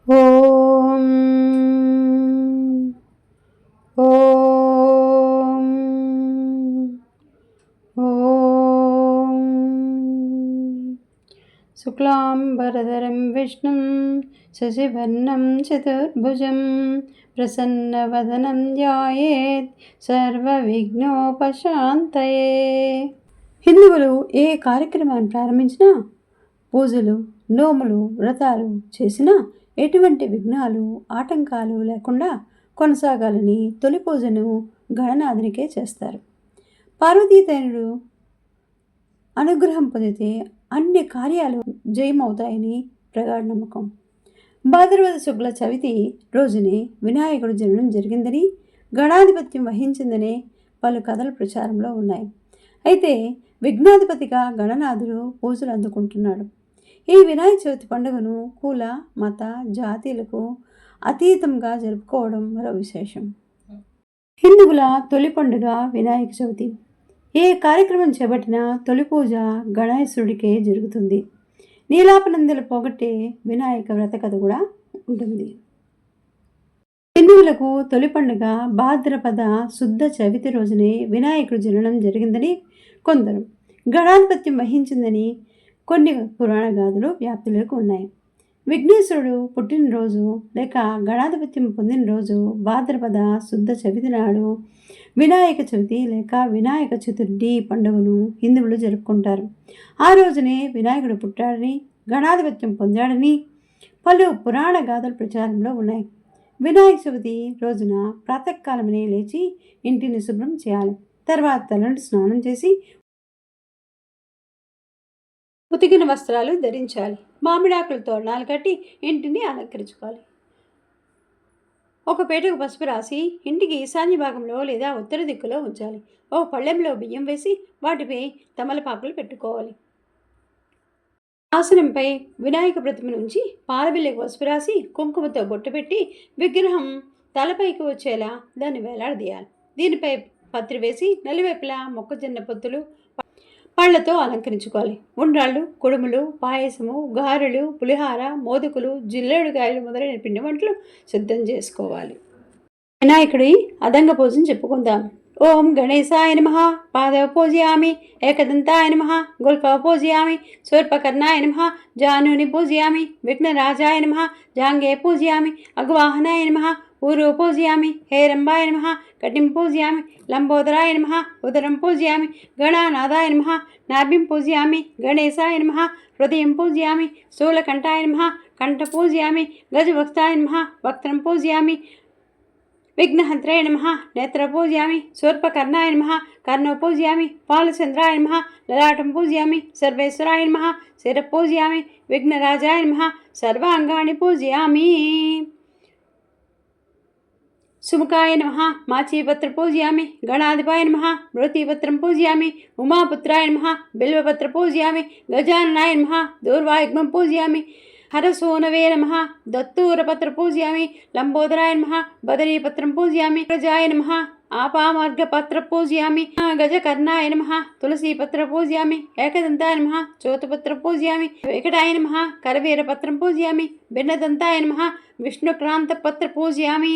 ఓం ఓం ఓం శుక్లాంబరధరం విష్ణుం శశివర్ణం చతుర్భుజం ప్రసన్నవదనం ధ్యాయేత్ సర్వవిఘ్నోపశాంతయే. హిందువులు ఏ కార్యక్రమాన్ని ప్రారంభించినా, పూజలు, నోములు, వ్రతాలు చేసినా ఎటువంటి విఘ్నాలు, ఆటంకాలు లేకుండా కొనసాగాలని తొలి పూజను గణనాథునికే చేస్తారు. పార్వతీతనయుడు అనుగ్రహం పొందితే అన్ని కార్యాలు జయమవుతాయని ప్రగాఢ నమ్మకం. భాద్రపద శుక్ల చవితి రోజునే వినాయకుడు జననం జరిగిందని, గణాధిపత్యం వహించిందనే పలు కథలు ప్రచారంలో ఉన్నాయి. అయితే విఘ్నాధిపతిగా గణనాథుడు పూజలు అందుకుంటున్నాడు. ఈ వినాయక చవితి పండుగను కుల, మత, జాతీయులకు అతీతంగా జరుపుకోవడం మరో విశేషం. హిందువుల తొలి పండుగ వినాయక చవితి. ఏ కార్యక్రమం చేపట్టినా తొలి పూజ గణేశుడికే జరుగుతుంది. నీలాపనందలు పోగొట్టే వినాయక వ్రత కథ కూడా ఉంటుంది. హిందువులకు తొలి పండుగ భాద్రపద శుద్ధ చవితి రోజునే వినాయకుడి జననం జరిగిందని కొందరు, గణాధిపత్యం వహించిందని కొన్ని పురాణ గాథలు వ్యాప్తిలోకి ఉన్నాయి. విఘ్నేశ్వరుడు పుట్టినరోజు లేక గణాధిపత్యం పొందిన రోజు భాద్రపద శుద్ధ చవితి నాడు వినాయక చవితి లేక వినాయక చతుర్థి పండుగను హిందువులు జరుపుకుంటారు. ఆ రోజునే వినాయకుడు పుట్టాడని, గణాధిపత్యం పొందాడని పలు పురాణ గాథలు ప్రచారంలో ఉన్నాయి. వినాయక చవితి రోజున ప్రాతకాలమనే లేచి ఇంటిని శుభ్రం చేయాలి. తర్వాత తలంటు స్నానం చేసి ఉతికిన వస్త్రాలు ధరించాలి. మామిడాకుల తోరణాలు కట్టి ఇంటిని అలంకరించుకోవాలి. ఒక పేటకు పసుపు రాసి ఇంటికి ఈశాన్య భాగంలో లేదా ఉత్తర దిక్కులో ఉంచాలి. ఒక పళ్ళెంలో బియ్యం వేసి వాటిపై తమలపాకులు పెట్టుకోవాలి. ఆసనంపై వినాయక ప్రతిమ నుంచి పాలబిల్లకి పసుపు రాసి కుంకుమతో బొట్టు పెట్టి విగ్రహం తలపైకి వచ్చేలా దాన్ని వేలాడదీయాలి. దీనిపై పత్రి వేసి నలువైపులా మొక్కజొన్న పొత్తులు, పళ్లతో అలంకరించుకోవాలి. ఉండ్రాళ్ళు, కుడుములు, పాయసము, గారెలు, పులిహార, మోదకులు, జిల్లేడుకాయలు మొదలైన పిండి వంటలు సిద్ధం చేసుకోవాలి. వినాయకుడి అదంగ పూజను చెప్పుకుందాం. ఓం గణేశాయ నమః. పాదవ పూజయామి. ఏకదంతాయ నమః. గుల్ఫవ పూజయామి. శూర్పకర్ణాయ నమః. జానుని పూజయామి. విఘ్నరాజాయ నమః. జాంగే పూజయామి. అగ్వాహనాయ నమః. ఊరు పూజయామి. హేరంబాయ నమః. కటిం పూజయామి. లంబోదరాయ నమః. ఉదరం పూజయామి. గణానాథాయ నమః. నాభిం పూజయామి. గణేశాయ నమః. హృదయం పూజయామి. స్థూలకంఠాయ నమః. కంఠ పూజయామి. గజవక్తాయ నమః. వక్త్రం పూజయామి. విఘ్నహంత్రాయ నమః. నేత్ర పూజయామి. శూర్పకర్ణాయ నమః. కర్ణో పూజయామి. పాలచంద్రాయ నమః. లలాటం పూజయామి. సర్వేశ్వరాయ నమః. శిర పూజయామి. విఘ్నరాజాయ నమః. సర్వాంగాని పూజయామి. సుముఖాయ నమః. మాచీపత్ర పూజయామి. గణాధిపాయ నమః. మృతిపత్రం పూజయామి. ఉమాపుత్రాయ నమః. బిల్వపత్ర పూజయామి. గజాననాయ నమః. దూర్వాయుగ్మం పూజయామి. హరసోనవే నమః. దత్తూరపత్ర పూజయామి. లంబోదరాయ నమః. బదరీపత్రం పూజయామి. ప్రజాయ నమః. ఆపామార్గపత్ర పూజయామి. గజకర్ణాయ నమః. తులసీపత్ర పూజయామి. ఏకదంతాయ నమః. చోతుపత్ర పూజయామి. వెంకటాయ నమః. కరవీరపత్రం పూజయామి. భిన్నదంతాయ నమః. విష్ణుక్రాంతపత్ర పూజయామి.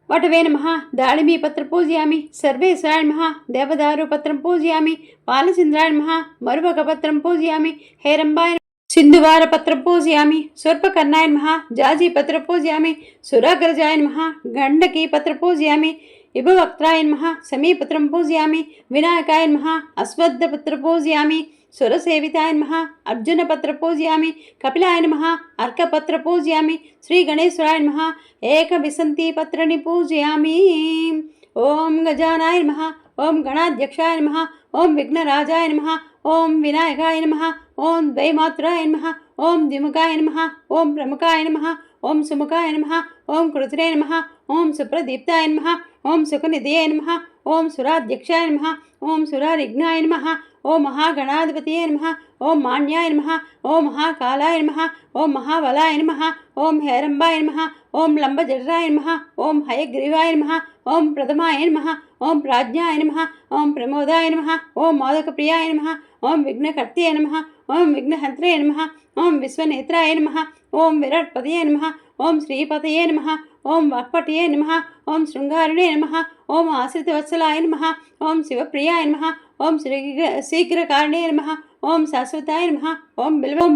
వటవే నమః. దాళిమీపత్ర పూజయామి. సర్వేశ్వరాయ నమః. దేవదారుపత్రం పూజయామి. పాలచంద్రాయ నమః. మరువకపత్రం పూజయామి. హేరంబాయ సింధువారపత్ర పూజయామి. స్వర్పకర్ణాయ నమః. జాజీపత్ర పూజయామి. సురాగ్రజాయ నమః. గండకీపత్ర పూజయామి. ఇభవక్త్రాయ నమః. సమీపత్రం పూజయామి. వినాయకాయ నమః. అశ్వత్థపత్ర పూజయామి. సురసేవితాయ నమః. అర్జునపత్ర పూజయామి. కపిలాయ నమః. అర్కపత్ర పూజయామి. శ్రీ గణేశ్వరాయ నమః. ఏకవిసంతిపత్రని పూజయామి. ఓం గజానాయ నమః. ఓం గణాధ్యక్షాయ నమః. ఓం విఘ్నరాజాయ నమః. ఓం వినాయకాయ నమః. ఓం ద్వైమాత్రాయ నమః. ఓం ద్విముఖాయ నమః. ఓం ప్రముఖాయ నమః. ఓం సుముఖాయ నమః. ఓం కృత్రే నమః. ఓం సుప్రదీప్తాయ నమః. ఓం సుఖనిధయే నమః. ఓం సురాధ్యక్షాయ నమః. ఓం సురారిఘ్నాయ నమః. ఓం మహాగణాధిపతయే నమః. ఓం మాన్యాయ నమః. ఓం మహాకాలాయ నమః. ఓం మహాబలాయ నమః. ఓం హేరంబాయ నమః. ఓం లంబజఠరాయ నమః. ఓం హయగ్రీవాయ నమః. ఓం ప్రథమాయ నమః. ఓం ప్రాజ్ఞాయ నమః. ఓం ప్రమోదాయ నమః. ఓం మోదకప్రియాయ నమః. ఓం విఘ్నకర్తయే నమః. ఓం విఘ్నహంత్రే నమః. ఓం విశ్వనేత్రాయ నమః. ఓం విరాట్పతయే నమః. ఓం శ్రీపతయే నమః. ఓం వాక్పటయే నమః. ఓం శృంగారిణే నమః. ఓం ఆశ్రితవత్సలాయ నమః. ఓం శివప్రియాయ నమః. ఓం శీఘ్రకారణే నమః. ఓం శాశ్వతాయ నమః. ఓం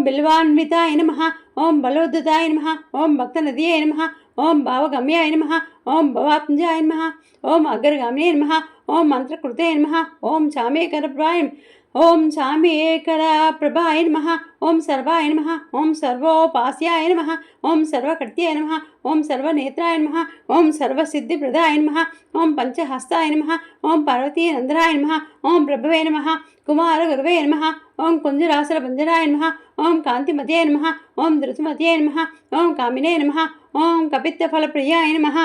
బిల్వాన్వితాయ నమః. ఓం బలోద్ధతాయ నమః. ఓం భక్తనదియే నమః. ఓం భావగమ్యాయ నమః. ఓం భవాత్మజాయ నమః. ఓం అగ్రగామినే నమః. ఓం మంత్రకృతే నమః. ఓం చామేకరప్రభాయ నమః. ఓం సర్వాయ నమః. ఓం సర్వోపాస్యాయ నమః. ఓం సర్వకర్త్యాయ నమః. ఓం సర్వనేత్రాయ నమః. ఓం సర్వసిద్ధిప్రదాయ నమః. ఓం పంచహస్తాయ నమః. ఓం పార్వతీనందనాయ నమః. ఓం ప్రభవే నమః. కుమారగురవే నమః. ఓం కుంజరాసరభంజనాయ నమః. ఓం కాంతిమతే నమః. ఓం ధృతిమతే నమః. ఓం కామినే నమః. ఓం కపిత్తఫలప్రియాయ నమః.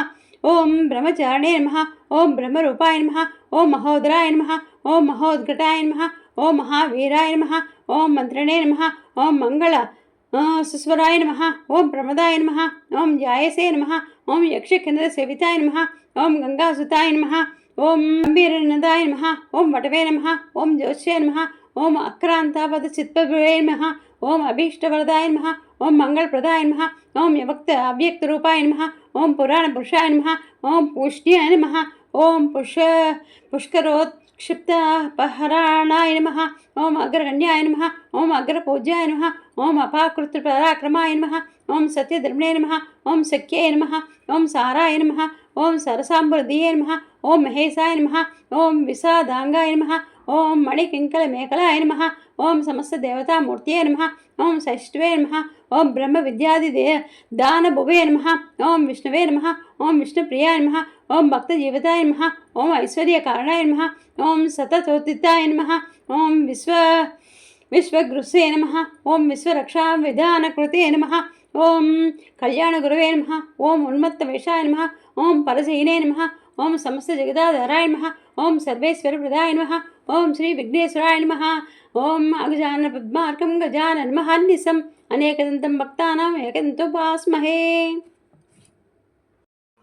ఓం బ్రహ్మచారిణే నమః. ఓం బ్రహ్మరూపాయ నమః. ఓం మహోదరాయ నమః. ఓం మహోద్ఘటాయ నమః. ఓం మహావీరాయ నమః. ఓం మంత్రిణే నమః. ఓం మంగళ సుస్వరాయ నమః. ఓం ప్రమదాయ నమః. ఓం జాయసే నమః. ఓం యక్షకిన్నర సేవితాయ నమః. ఓం గంగాసుతాయ నమః. ఓం గంభీరనదాయ నమః. ఓం వటవే నమః. ఓం జ్యోత్స్యే నమః. ఓం అక్రాంతాపద చిత్పవే నమః. ఓం అభీష్టవరదాయ నమః. ఓం మంగళప్రదాయ నమః. ఓం అవ్యక్తరూపాయ నమః. ఓం పురాణపురుషాయ నమః. ఓం పుష్ట్యాయ నమః. ఓం పుష్కరోత్క్షిప్తపహరాణాయ నమః. ఓం అగ్రగణ్యాయ నమః. ఓం అగ్రపూజ్యాయ నమః. ఓం అపాకృతపరాక్రమాయ నమః. ఓం సత్యధర్మిణే నమః. ఓం సఖ్యే నమః. ఓం సారాయ నమః. ఓం సరసాంబుర్దియే నమః. ఓం మహేశాయ నమః. ఓం విషాదాంగాయ నమః. ఓం మణికింకళమేకలాయ నమః. ఓం సమస్త దేవతామూర్తియే నమః. ఓం షష్ఠవే నమః. ఓం బ్రహ్మ విద్యాది దానభువే నమః. ఓం విష్ణవే నమః. ఓం విష్ణుప్రియాయ నమః. ఓం భక్తజీవితాయ నమః. ఓం ఐశ్వర్యకారణాయ నమః. ఓం సతతోత్థితాయ నమః. ఓం విశ్వగృహే నమః. ఓం విశ్వరక్షా విధానకృతే నమః. ఓం కళ్యాణగురవే నమః. ఓం ఉన్మత్తవేషాయ నమః. ఓం పరజైనే నమః. ఓం సమస్త జగదాధారాయ నమః. ఓం సర్వేశ్వరప్రదాయ నమః. ఓం శ్రీ విఘ్నేశ్వరాయ నమః. ఓం అగజాన పద్మార్కం గజానన మహాన్నిసం అనేకదంతం భక్తానాం ఏకదంతోపాస్మహే.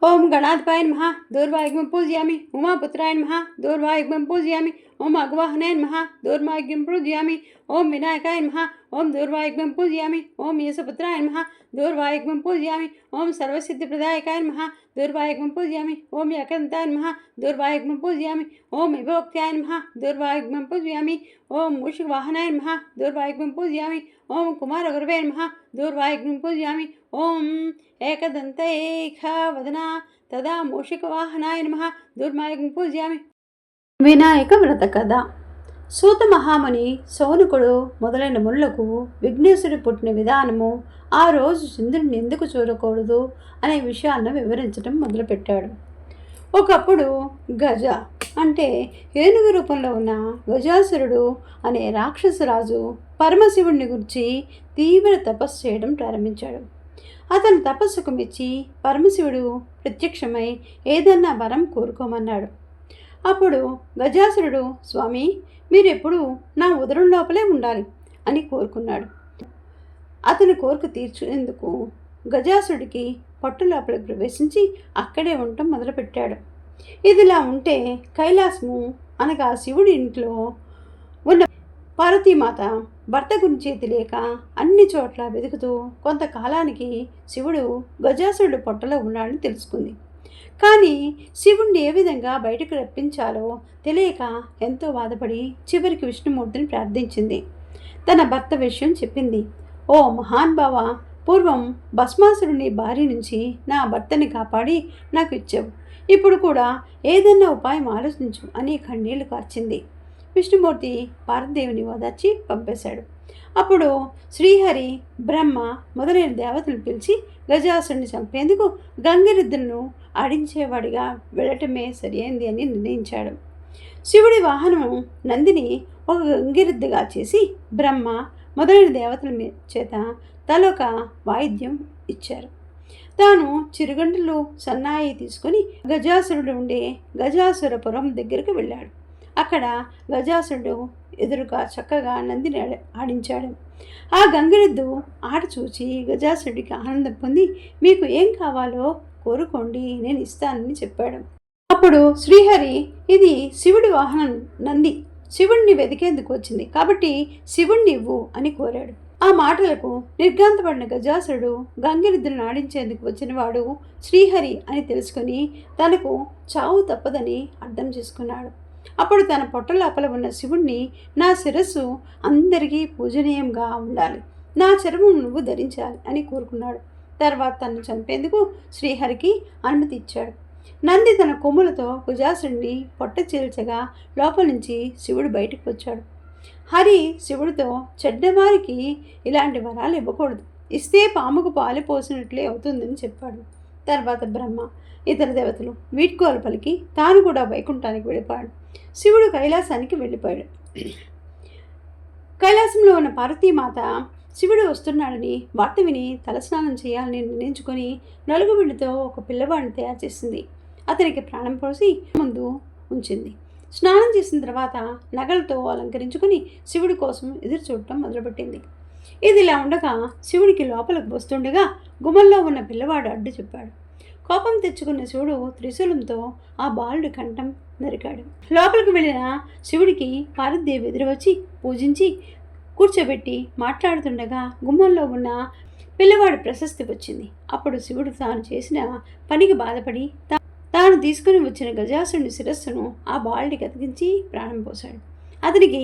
ఓం గణాధిపాయ నమః. దూర్వాయుగ్మం పూజయామి. ఉమాపుత్రాయ నమః. దూర్వాయుగ్మం పూజయామి. ఓం అగ్వాహనే నమః. దూర్వాయుగ్మం పూజయామి. ఓం వినాయకాయ నమః. ఓం దూర్వాయుగ్మం పూజయామి. ఓం యశపుత్రాయ నమః. దూర్వాయుగ్మం పూజయామి. ఓం సర్వసిద్ధిప్రదాయకాయ నమః. దూర్వాయుగ్మం పూజయామి. ఓం ఏకదంతాయ నమః. దూర్వాయుగ్మం పూజయామి. ఓం విభోక్త్యాయ నమః. దూర్వాయుగ్మం పూజయామి. ఓం మూషికవాహనాయ నమః. దూర్వాయుగ్మం పూజయామి. ఓం కుమారగురవే నమః. దూర్వాయుగ్మం పూజయామి. ఓం ఏకదంతైకవదనా తదా మూషికవాహనాయ నమః. దూర్వాయుగ్మం పూజయామి. వినాయక వ్రత కథ. సూత మహాముని, సౌనకుడు మొదలైన మునులకు విఘ్నేశ్వరుడు పుట్టిన విధానము, ఆ రోజు చంద్రుడిని ఎందుకు చూడకూడదు అనే విషయాలను వివరించడం మొదలుపెట్టాడు. ఒకప్పుడు గజ అంటే ఏనుగు రూపంలో ఉన్న గజాసురుడు అనే రాక్షసరాజు పరమశివుడిని గురించి తీవ్ర తపస్సు చేయడం ప్రారంభించాడు. అతని తపస్సుకు మెచ్చి పరమశివుడు ప్రత్యక్షమై ఏదన్నా వరం కోరుకోమన్నాడు. అప్పుడు గజాసురుడు, స్వామి, మీరు ఎప్పుడు నా ఉదరం లోపలే ఉండాలి అని కోరుకున్నాడు. అతని కోరిక తీర్చేందుకు గజాసురుడికి పట్టు లోపలికి ప్రవేశించి అక్కడే ఉండటం మొదలుపెట్టాడు. ఇదిలా ఉంటే కైలాసము అనగా శివుడి ఇంట్లో ఉన్న పార్వతీమాత భర్త గురించి తెలియక అన్ని చోట్ల వెతుకుతూ కొంతకాలానికి శివుడు గజాసురుడు పొట్టలో ఉన్నాడని తెలుసుకుంది. కానీ శివుణ్ణి ఏ విధంగా బయటకు రప్పించాలో తెలియక ఎంతో బాధపడి చివరికి విష్ణుమూర్తిని ప్రార్థించింది. తన భర్త విషయం చెప్పింది. ఓ మహాన్భావ, పూర్వం భస్మాసురుని బారి నుంచి నా భర్తని కాపాడి నాకు ఇచ్చావు. ఇప్పుడు కూడా ఏదన్నా ఉపాయం ఆలోచించు అని కన్నీళ్లు కార్చింది. విష్ణుమూర్తి పార్వతీదేవిని ఓదార్చి పంపేశాడు. అప్పుడు శ్రీహరి, బ్రహ్మ మొదలైన దేవతలు పిలిచి గజాసురుని చంపేందుకు గంగిరెద్దులను ఆడించేవాడిగా వెళ్ళటమే సరియైంది అని నిర్ణయించాడు. శివుడి వాహనం నందిని ఒక గంగిరెద్దుగా చేసి బ్రహ్మ మొదలైన దేవతల చేత తలొక వాయిద్యం ఇచ్చారు. తాను చిరుగంటలు సన్నాయి తీసుకుని గజాసురుడు ఉండే గజాసురపురం దగ్గరకు వెళ్ళాడు. అక్కడ గజాసురుడు ఎదురుగా చక్కగా నందిని ఆడించాడు. ఆ గంగిరెద్దు ఆట చూచి గజాసురుడికి ఆనందం పొంది, మీకు ఏం కావాలో కోరుకోండి, నేను ఇస్తానని చెప్పాడు. అప్పుడు శ్రీహరి, ఇది శివుడి వాహనం నంది, శివుణ్ణి వెతికేందుకు వచ్చింది కాబట్టి శివుణ్ణి ఇవ్వు అని కోరాడు. ఆ మాటలకు నిర్ఘాంతపడిన గజాసురుడు గంగిరెద్దును ఆడించేందుకు వచ్చినవాడు శ్రీహరి అని తెలుసుకుని తనకు చావు తప్పదని అర్థం చేసుకున్నాడు. అప్పుడు తన పొట్ట లోపల ఉన్న శివుణ్ణి, నా శిరస్సు అందరికీ పూజనీయంగా ఉండాలి, నా చర్మం నువ్వు ధరించాలి అని కోరుకున్నాడు. తర్వాత తనను చంపేందుకు శ్రీహరికి అనుమతి ఇచ్చాడు. నంది తన కొమ్ములతో గజాసురుడిని పొట్ట చీల్చగా లోపల నుంచి శివుడు బయటకు వచ్చాడు. హరి శివుడితో, చెడ్డవారికి ఇలాంటి వరాలు ఇవ్వకూడదు, ఇస్తే పాముకు పాలు పోసినట్లే అవుతుందని చెప్పాడు. తర్వాత బ్రహ్మ, ఇతర దేవతలు వీడ్కోలు పలికి తాను కూడా వైకుంఠానికి వెళ్ళిపోయాడు. శివుడు కైలాసానికి వెళ్ళిపోయాడు. కైలాసంలో ఉన్న పార్వతీమాత శివుడు వస్తున్నాడని వార్త విని తలస్నానం చేయాలని నిర్ణయించుకొని నలుగుబిడ్డతో ఒక పిల్లవాడిని తయారు చేసింది. అతనికి ప్రాణం పోసి ముందు ఉంచింది. స్నానం చేసిన తర్వాత నగలతో అలంకరించుకుని శివుడి కోసం ఎదురు చూడటం మొదలుపెట్టింది. ఇది ఇలా ఉండగా శివుడికి లోపలికి వస్తుండగా గుమ్మల్లో ఉన్న పిల్లవాడు అడ్డు చెప్పాడు. కోపం తెచ్చుకున్న శివుడు త్రిశూలంతో ఆ బాలుడి కంఠం నరికాడు. లోపలికి వెళ్ళిన శివుడికి పార్వతీదేవి ఎదురు వచ్చి పూజించి కూర్చోబెట్టి మాట్లాడుతుండగా గుమ్మంలో ఉన్న పిల్లవాడి ప్రశస్తి వచ్చింది. అప్పుడు శివుడు తాను చేసిన పనికి బాధపడి తాను తీసుకుని వచ్చిన గజాసురుని శిరస్సును ఆ బాలుడికి అతికించి ప్రాణం పోశాడు. అతనికి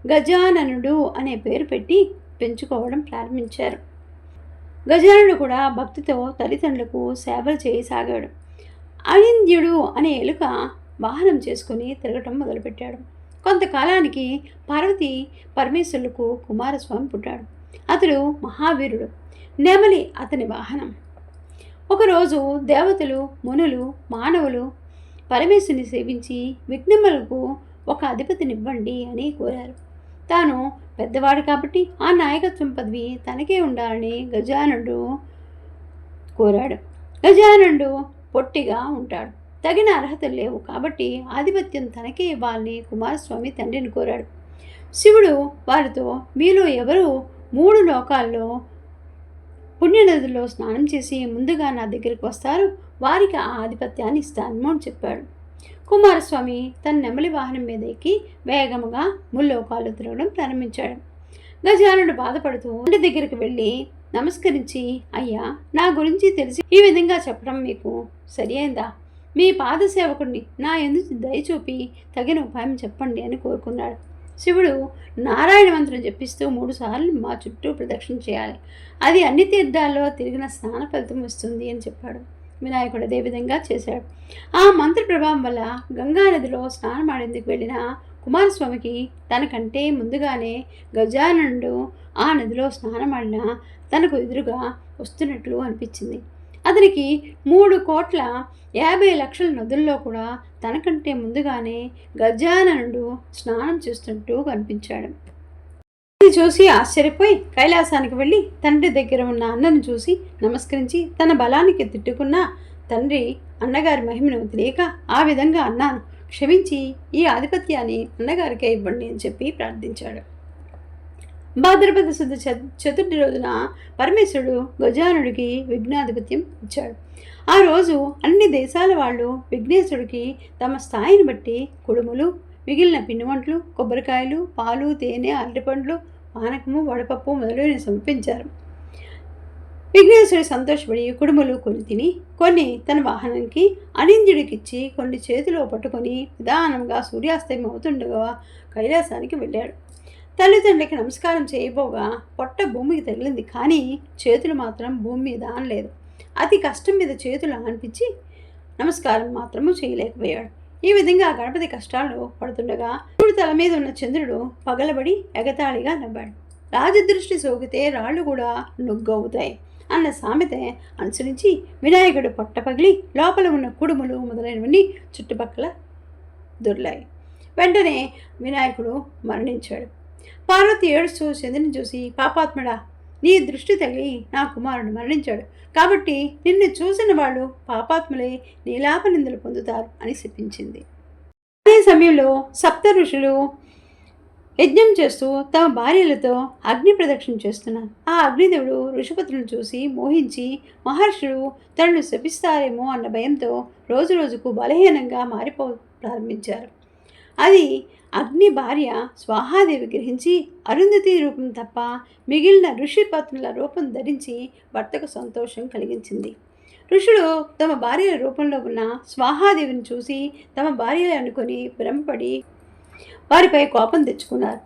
గజాననుడు అనే పేరు పెట్టి పెంచుకోవడం ప్రారంభించారు. గజానుడు కూడా భక్తితో తల్లిదండ్రులకు సేవలు చేయసాగాడు. అనింద్యుడు అనే ఎలుక వాహనం చేసుకుని తిరగటం మొదలుపెట్టాడు. కొంతకాలానికి పార్వతీ పరమేశ్వరులకు కుమారస్వామి పుట్టాడు. అతడు మహావీరుడు. నెమలి అతని వాహనం. ఒకరోజు దేవతలు, మునులు, మానవులు పరమేశ్వరుని సేవించి విఘ్నములకు ఒక అధిపతినివ్వండి అని కోరారు. తాను పెద్దవాడు కాబట్టి ఆ నాయకత్వం పదవి తనకే ఉండాలని గజానుడు కోరాడు. గజానుడు పొట్టిగా ఉంటాడు, తగిన అర్హతలు లేవు కాబట్టి ఆధిపత్యం తనకే ఇవ్వాలని కుమారస్వామి తండ్రిని కోరాడు. శివుడు వారితో, మీలో ఎవరు 3 లోకాల్లో పుణ్యనదుల్లో స్నానం చేసి ముందుగా నా దగ్గరికి వస్తారు వారికి ఆ ఆధిపత్యాన్ని ఇస్తాను అని చెప్పాడు. కుమారస్వామి తన నెమలి వాహనం మీద ఎక్కి వేగముగా ముల్లోకాలు తిరగడం ప్రారంభించాడు. గజానుడు బాధపడుతూ ఇంటి దగ్గరికి వెళ్ళి నమస్కరించి, అయ్యా, నా గురించి తెలిసి ఈ విధంగా చెప్పడం మీకు సరి అయిందా? మీ పాదసేవకుడిని నా యందు దయచూపి తగిన ఉపాయం చెప్పండి అని కోరుకున్నాడు. శివుడు నారాయణ మంత్రం జపిస్తూ 3 సార్లు మా చుట్టూ ప్రదక్షిణ చేయాలి, అది అన్ని తీర్థాల్లో తిరిగిన స్నాన ఫలితం వస్తుంది అని చెప్పాడు. వినాయకుడు అదే విధంగా చేశాడు. ఆ మంత్ర ప్రభావం వల్ల గంగానదిలో స్నానమాడేందుకు వెళ్ళిన కుమారస్వామికి తనకంటే ముందుగానే గజాననుడు ఆ నదిలో స్నానమాడిన తనకు ఎదురుగా వస్తున్నట్లు అనిపించింది. అతనికి 3,50,00,000 నదుల్లో కూడా తనకంటే ముందుగానే గజాననుడు స్నానం చేస్తున్నట్టు కనిపించాడు. ఇది చూసి ఆశ్చర్యపోయి కైలాసానికి వెళ్ళి తండ్రి దగ్గర ఉన్న అన్నను చూసి నమస్కరించి తన బలానికి తిట్టుకున్న తండ్రి అన్నగారి మహిమను తెలియక ఆ విధంగా అన్నాను, క్షమించి ఈ ఆధిపత్యాన్ని అన్నగారికే ఇవ్వండి అని చెప్పి ప్రార్థించాడు. భాద్రపద శుద్ధ చతుర్థి రోజున పరమేశ్వరుడు గజానుడికి విఘ్నాధిపత్యం ఇచ్చాడు. ఆ రోజు అన్ని దేశాల వాళ్ళు విఘ్నేశ్వరుడికి తమ స్థాయిని బట్టి కుడుములు, మిగిలిన పిండి వంటలు, కొబ్బరికాయలు, పాలు, తేనె, అరటిపండ్లు, పానకము, వడపప్పు మొదలైనవి సమర్పించారు. విఘ్నేశ్వరుడు సంతోషపడి కుడుములు కొని తిని కొన్ని తన వాహనానికి అనింద్యుడికిచ్చి కొన్ని చేతిలో పట్టుకొని నిదానంగా సూర్యాస్తమయం అవుతుండగా కైలాసానికి వెళ్ళాడు. తల్లిదండ్రులకి నమస్కారం చేయబోగా పొట్ట భూమికి తగిలింది, కానీ చేతులు మాత్రం భూమి మీద ఆనలేదు. అతి కష్టం మీద చేతులు ఆనిపించి నమస్కారం మాత్రము చేయలేకపోయాడు. ఈ విధంగా గణపతి కష్టాలు పడుతుండగా శివుడి తల మీద ఉన్న చంద్రుడు పగలబడి ఎగతాళిగా నవ్వాడు. రాజదృష్టి సోకితే రాళ్ళు కూడా నొగ్గవుతాయి అన్న సామెత అనుసరించి వినాయకుడు పొట్ట పగిలి లోపల ఉన్న కుడుములు మొదలైనవన్నీ చుట్టుపక్కల దొర్లాయి. వెంటనే వినాయకుడు మరణించాడు. పార్వతి ఏడుస్తూ చంద్రుని చూసి, పాపాత్ముడా, నీ దృష్టి తగిలి నా కుమారుడు మరణించాడు కాబట్టి నిన్ను చూసిన వాళ్ళు పాపాత్ములై నీలాపనిందలు పొందుతారు అని శపించింది. అదే సమయంలో సప్త ఋషులు యజ్ఞం చేస్తూ తమ భార్యలతో అగ్ని ప్రదక్షిణ చేస్తున్నారు. ఆ అగ్నిదేవుడు ఋషిపతులను చూసి మోహించి మహర్షులు తనను శపిస్తారేమో అన్న భయంతో రోజు రోజుకు బలహీనంగా ప్రారంభించారు. అది అగ్ని భార్య స్వాహాదేవి గ్రహించి అరుంధతి రూపం తప్ప మిగిలిన ఋషిపత్నుల రూపం ధరించి భర్తకు సంతోషం కలిగించింది. ఋషులు తమ భార్యల రూపంలో ఉన్న స్వాహాదేవిని చూసి తమ భార్యలు అనుకొని భ్రమపడి వారిపై కోపం తెచ్చుకున్నారు.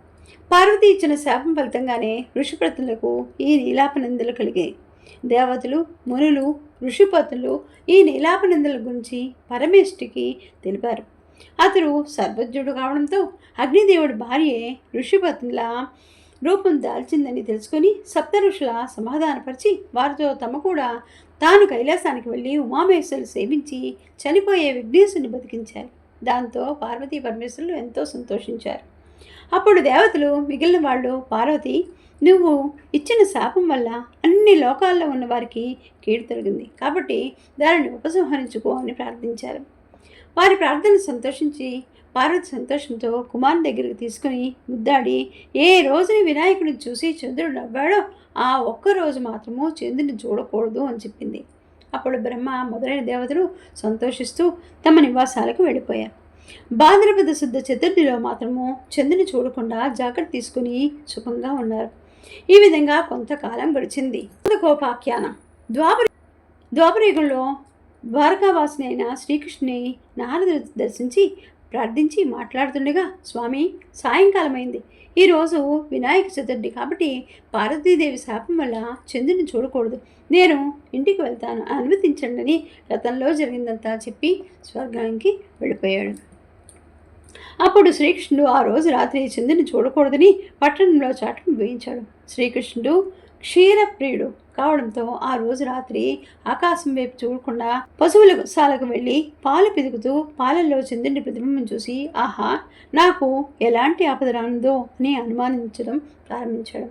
పార్వతి ఇచ్చిన శాపం ఫలితంగానే ఋషిపత్నులకు ఈ నీలాపనిందలు కలిగాయి. దేవతలు, మునులు, ఋషిపత్నులు ఈ నీలాపనిందల గురించి పరమేష్ఠికి తెలిపారు. అతడు సర్వజ్ఞుడు కావడంతో అగ్నిదేవుడి భార్యే ఋషిపత్నుల రూపం దాల్చిందని తెలుసుకొని సప్త ఋషుల సమాధానపరిచి వారితో తమ కూడా తాను కైలాసానికి వెళ్ళి ఉమామేశ్వరులు సేవించి చనిపోయే విఘ్నేశుని బతికించారు. దాంతో పార్వతీ పరమేశ్వరులు ఎంతో సంతోషించారు. అప్పుడు దేవతలు మిగిలిన వాళ్ళు, పార్వతి, నువ్వు ఇచ్చిన శాపం వల్ల అన్ని లోకాల్లో ఉన్న వారికి కీడు తొలగింది కాబట్టి దానిని ఉపసంహరించుకో అని ప్రార్థించారు. వారి ప్రార్థన సంతోషించి పార్వతి సంతోషంతో కుమారుని దగ్గరికి తీసుకుని ముద్దాడి, ఏ రోజుని వినాయకుడిని చూసి చంద్రుడు నవ్వాడో ఆ ఒక్కరోజు మాత్రము చంద్రుని చూడకూడదు అని చెప్పింది. అప్పుడు బ్రహ్మ మొదలైన దేవతలు సంతోషిస్తూ తమ నివాసాలకు వెళ్ళిపోయారు. భాద్రపద శుద్ధ చతుర్థిలో మాత్రము చంద్రుని చూడకుండా జాగ్రత్త తీసుకుని సుఖంగా ఉన్నారు. ఈ విధంగా కొంతకాలం గడిచింది. కోపాఖ్యానం. ద్వాపరయుగంలో ద్వారకావాసుని అయిన శ్రీకృష్ణుని నారదుడు దర్శించి ప్రార్థించి మాట్లాడుతుండగా, స్వామి, సాయంకాలమైంది. ఈరోజు వినాయక చతుర్థి కాబట్టి పార్వతీదేవి శాపం వల్ల చంద్రుని చూడకూడదు. నేను ఇంటికి వెళ్తాను, అనుమతించండి అని గతంలో జరిగిందంతా చెప్పి స్వర్గానికి వెళ్ళిపోయాడు. అప్పుడు శ్రీకృష్ణుడు ఆ రోజు రాత్రి చంద్రుని చూడకూడదని పట్టణంలో చాటును వేయించాడు. శ్రీకృష్ణుడు క్షీరప్రియుడు కావడంతో ఆ రోజు రాత్రి ఆకాశం వైపు చూడకుండా పశువుల శాలకు వెళ్ళి పాలు పిదుగుతూ పాలల్లో చంద్రుని ప్రతిబింబం చూసి, ఆహా, నాకు ఎలాంటి ఆపద రానుందో అని అనుమానించడం ప్రారంభించాడు.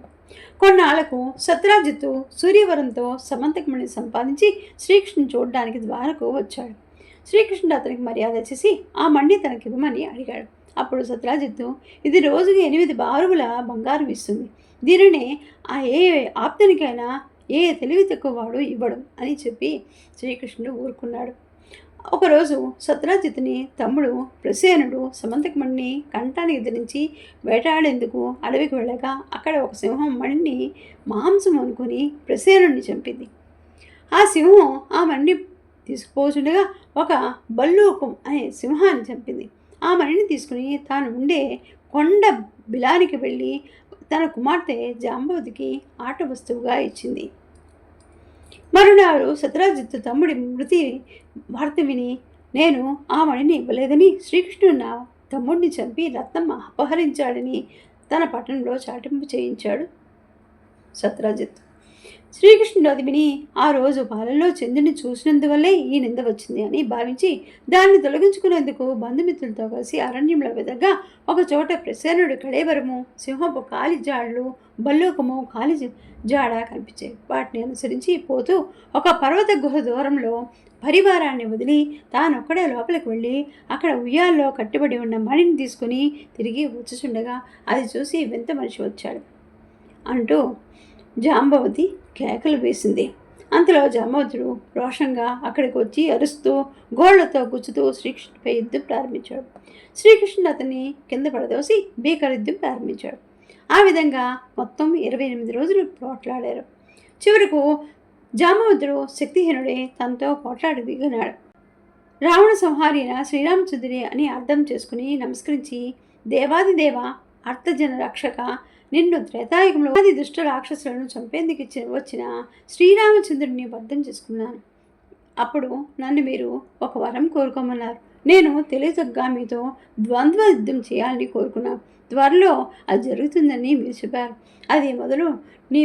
కొన్నాళ్లకు సత్రాజిత్తు సూర్యవరంతో సమంతకమణి సంపాదించి శ్రీకృష్ణుని చూడడానికి ద్వారకు వచ్చాడు. శ్రీకృష్ణుడు అతనికి మర్యాద చేసి ఆ మణి తనకివ్వమని అడిగాడు. అప్పుడు సత్రాజిత్తు, ఇది రోజుకి 8 బారువుల బంగారం ఇస్తుంది. దీనినే ఏ ఆప్తునికైనా ఏ తెలివి తక్కువ వాడు ఇవ్వడు అని చెప్పి శ్రీకృష్ణుడు ఊరుకున్నాడు. ఒకరోజు సత్రాజిత్తుని తమ్ముడు ప్రసేనుడు సమంతకమణిని కంఠానికి ధరించి వేటాడేందుకు అడవికి వెళ్ళగా అక్కడ ఒక సింహం మణిని మాంసం అనుకుని ప్రసేనుడిని చంపింది. ఆ సింహం ఆ మణిని తీసుకుపోతుండగా ఒక బల్లూకం అనే సింహాన్ని చంపింది. ఆ మణిని తీసుకుని తాను ఉండే కొండ బిలానికి వెళ్ళి తన కుమార్తె జాంబవతికి ఆట వస్తువుగా ఇచ్చింది. మరునాడు సత్రాజిత్తు తమ్ముడి మృతి వార్త విని, నేను ఆ మణిని ఇవ్వలేదని శ్రీకృష్ణుడు నా తమ్ముడిని చంపి రత్నం అపహరించాడని తన పట్టణంలో చాటింపు చేయించాడు సత్రాజిత్తు. శ్రీకృష్ణుడు అది విని, ఆ రోజు పాలల్లో చంద్రుని చూసినందువల్లే ఈ నింద వచ్చింది అని భావించి దాన్ని తొలగించుకునేందుకు బంధుమిత్రులతో కలిసి అరణ్యంలో వెదగ్గా ఒక చోట ప్రసేనుడు కళేవరము, సింహపు కాలి జాడలు, బల్లూకము కాలి జాడ కనిపించాయి. వాటిని అనుసరించి పోతూ ఒక పర్వత గుహ దూరంలో పరివారాన్ని వదిలి తానొక్కడే లోపలికి వెళ్ళి అక్కడ ఉయ్యాల్లో కట్టుబడి ఉన్న మణిని తీసుకుని తిరిగి వచ్చుచుండగా అది చూసి వింత మనిషి వచ్చాడు అంటూ జాంబవతి కేకలు వేసింది. అంతలో జాంబవతుడు రోషంగా అక్కడికి వచ్చి అరుస్తూ గోళ్లతో గుచ్చుతూ శ్రీకృష్ణుడిపై యుద్ధం ప్రారంభించాడు. శ్రీకృష్ణుడు అతన్ని కింద పడదోసి భీకర యుద్ధం ప్రారంభించాడు. ఆ విధంగా మొత్తం 28 రోజులు పోట్లాడారు. చివరకు జాంబవతుడు శక్తిహీనుడే తనతో పోట్లాడి దిగినాడు. రావణ సంహారిన శ్రీరామచంద్రుడి అని అర్థం చేసుకుని నమస్కరించి, దేవాదిదేవ, అర్థజన రక్షక, నిన్ను త్రేతాయుగంలో ఆది దుష్ట రాక్షసులను చంపేందుకు వచ్చిన శ్రీరామచంద్రుడిని అర్థం చేసుకున్నాను. అప్పుడు నన్ను మీరు ఒక వరం కోరుకోమన్నారు. నేను తెలియతగ్గా మీతో ద్వంద్వ యుద్ధం చేయాలని కోరుకున్నాను. త్వరలో అది జరుగుతుందని మీరు చెప్పారు. అది మొదలు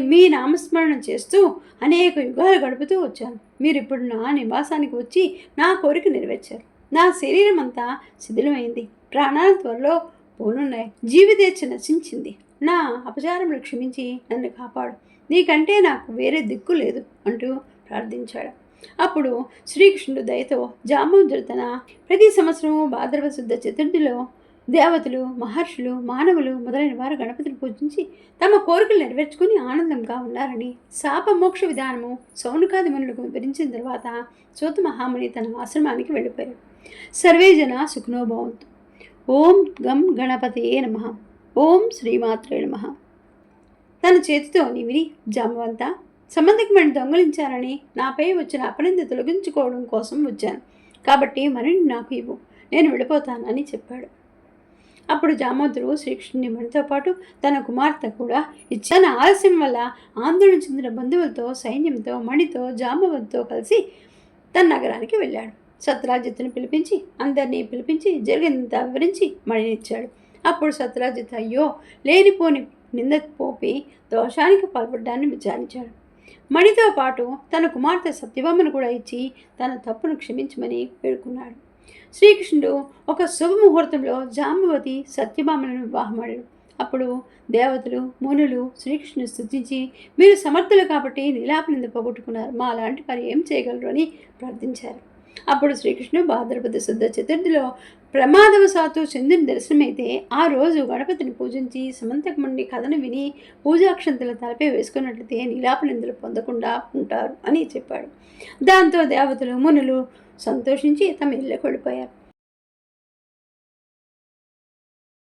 మీ నామస్మరణ చేస్తూ అనేక యుగాలు గడుపుతూ వచ్చాను. మీరు ఇప్పుడు నా నివాసానికి వచ్చి నా కోరిక నెరవేర్చారు. నా శరీరం అంతా శిథిలమైంది. ప్రాణాలు త్వరలో పోనున్నాయి. జీవితేచ్ఛ నశించింది. నా అపచారములు క్షమించి నన్ను కాపాడు. నీకంటే నాకు వేరే దిక్కు లేదు అంటూ ప్రార్థించాడు. అప్పుడు శ్రీకృష్ణుడు దయతో జాంబవంతుడు తన ప్రతి సంవత్సరము భాద్రపద శుద్ధ చతుర్థిలో దేవతలు, మహర్షులు, మానవులు మొదలైన వారు గణపతిని పూజించి తమ కోరికలు నెరవేర్చుకుని ఆనందంగా ఉన్నారని శాపమోక్ష విధానము సౌనకాది మునులకు వివరించిన తర్వాత సూత మహాముని తన ఆశ్రమానికి వెళ్ళిపోయారు. సర్వే జన సుఖనో భవంతు. ఓం గం గణపతయే నమః. ఓం శ్రీమాత్రే నమః. తన చేతితో నిమిరి జాంబవంత, సంబంధకమణి దొంగలించానని నాపై వచ్చిన అపనింద తొలగించుకోవడం కోసం వచ్చాను. కాబట్టి మణిని నాకు ఇవ్వు, నేను వెళ్ళిపోతాను అని చెప్పాడు. అప్పుడు జాంబవంతుడు శ్రీకృష్ణుని మణితో పాటు తన కుమార్తె కూడా ఇచ్చి తన ఆలస్యం వల్ల ఆందోళన చెందిన బంధువులతో, సైన్యంతో, మణితో, జాంబవంతుతో కలిసి తన నగరానికి వెళ్ళాడు. సత్రాజిత్తుని అందరినీ పిలిపించి జరిగిందంతా వివరించి మణినిచ్చాడు. అప్పుడు సత్రాజిత్ అయ్యో లేనిపోని నింద పోపి దోషానికి పాల్పడ్డాన్ని విచారించాడు. మణితో పాటు తన కుమార్తె సత్యభామను కూడా ఇచ్చి తన తప్పును క్షమించమని వేడుకున్నాడు. శ్రీకృష్ణుడు ఒక శుభముహూర్తంలో జాంబవతి సత్యభామలను వివాహమాడాడు. అప్పుడు దేవతలు, మునులు శ్రీకృష్ణుని స్తుతించి, మీరు సమర్థులు కాబట్టి నీలాపనింద పోగొట్టుకున్నారు, మా అలాంటి పని ఏం చేయగలరు అని ప్రార్థించారు. అప్పుడు శ్రీకృష్ణుడు భాద్రపద శుద్ధ చతుర్థిలో ప్రమాదవశాత్తు చంద్రుని దర్శనమైతే ఆ రోజు గణపతిని పూజించి సమంతకమణి కథను విని పూజాక్షంతల తలపై వేసుకున్నట్లయితే నీలాపనిందలు పొందకుండా ఉంటారు అని చెప్పాడు. దాంతో దేవతలు, మునులు సంతోషించి తమ ఇళ్ళకు వెళ్ళిపోయారు.